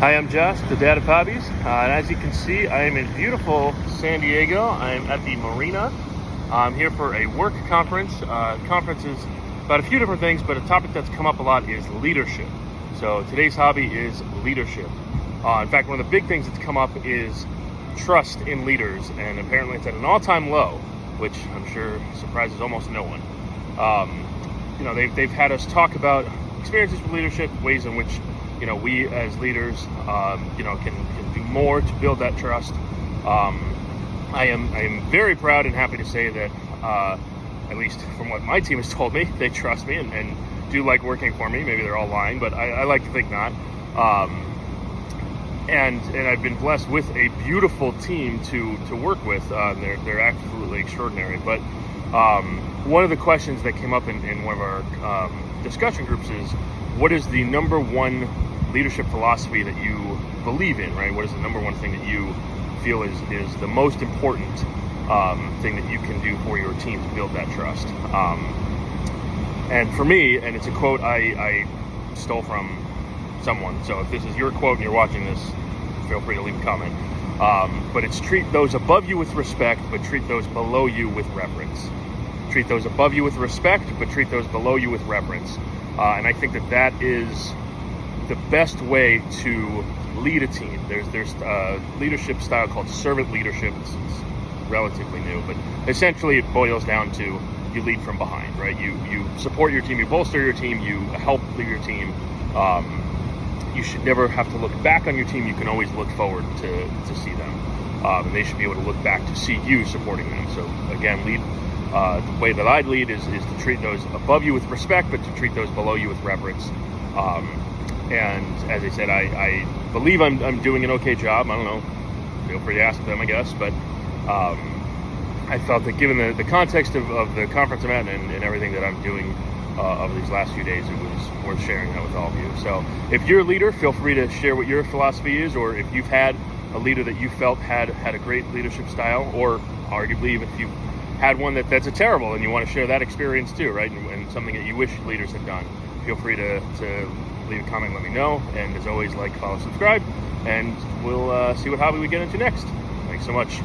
Hi, I'm Josh, the Dad of Hobbies, and as you can see, I am in beautiful San Diego. I'm at the Marina. I'm here for a work conference. Conference is about a few different things, but a topic that's come up a lot is leadership. So today's hobby is leadership. In fact, one of the big things that's come up is trust in leaders, and apparently it's at an all-time low, which I'm sure surprises almost no one. They've had us talk about experiences with leadership, ways in which we as leaders, can do more to build that trust. I am very proud and happy to say that, at least from what my team has told me, they trust me and do like working for me. Maybe they're all lying, but I like to think not. And I've been blessed with a beautiful team to work with. They're absolutely extraordinary. But one of the questions that came up in one of our discussion groups is, what is the number one leadership philosophy that you believe in, right? What is the number one thing that you feel is the most important thing that you can do for your team to build that trust? And for me, and it's a quote I stole from someone, so if this is your quote and you're watching this, feel free to leave a comment. But it's treat those above you with respect, but treat those below you with reverence. Treat those above you with respect, but treat those below you with reverence. And I think that is the best way to lead a team. There's a leadership style called servant leadership. It's relatively new, but essentially it boils down to you lead from behind, right? You support your team, you bolster your team, you help lead your team. You should never have to look back on your team. You can always look forward to see them. And they should be able to look back to see you supporting them. So again, the way that I lead is to treat those above you with respect, but to treat those below you with reverence. And as I said, I believe I'm doing an okay job. I don't know. Feel free to ask them, I guess. But I felt that given the context of the conference I'm at and everything that I'm doing over these last few days, it was worth sharing that with all of you. So if you're a leader, feel free to share what your philosophy is, or if you've had a leader that you felt had a great leadership style, or arguably even if you had one that's a terrible and you want to share that experience too, right? And something that you wish leaders had done. Feel free to leave a comment, let me know. And as always, like, follow, subscribe, and we'll see what hobby we get into next. Thanks so much.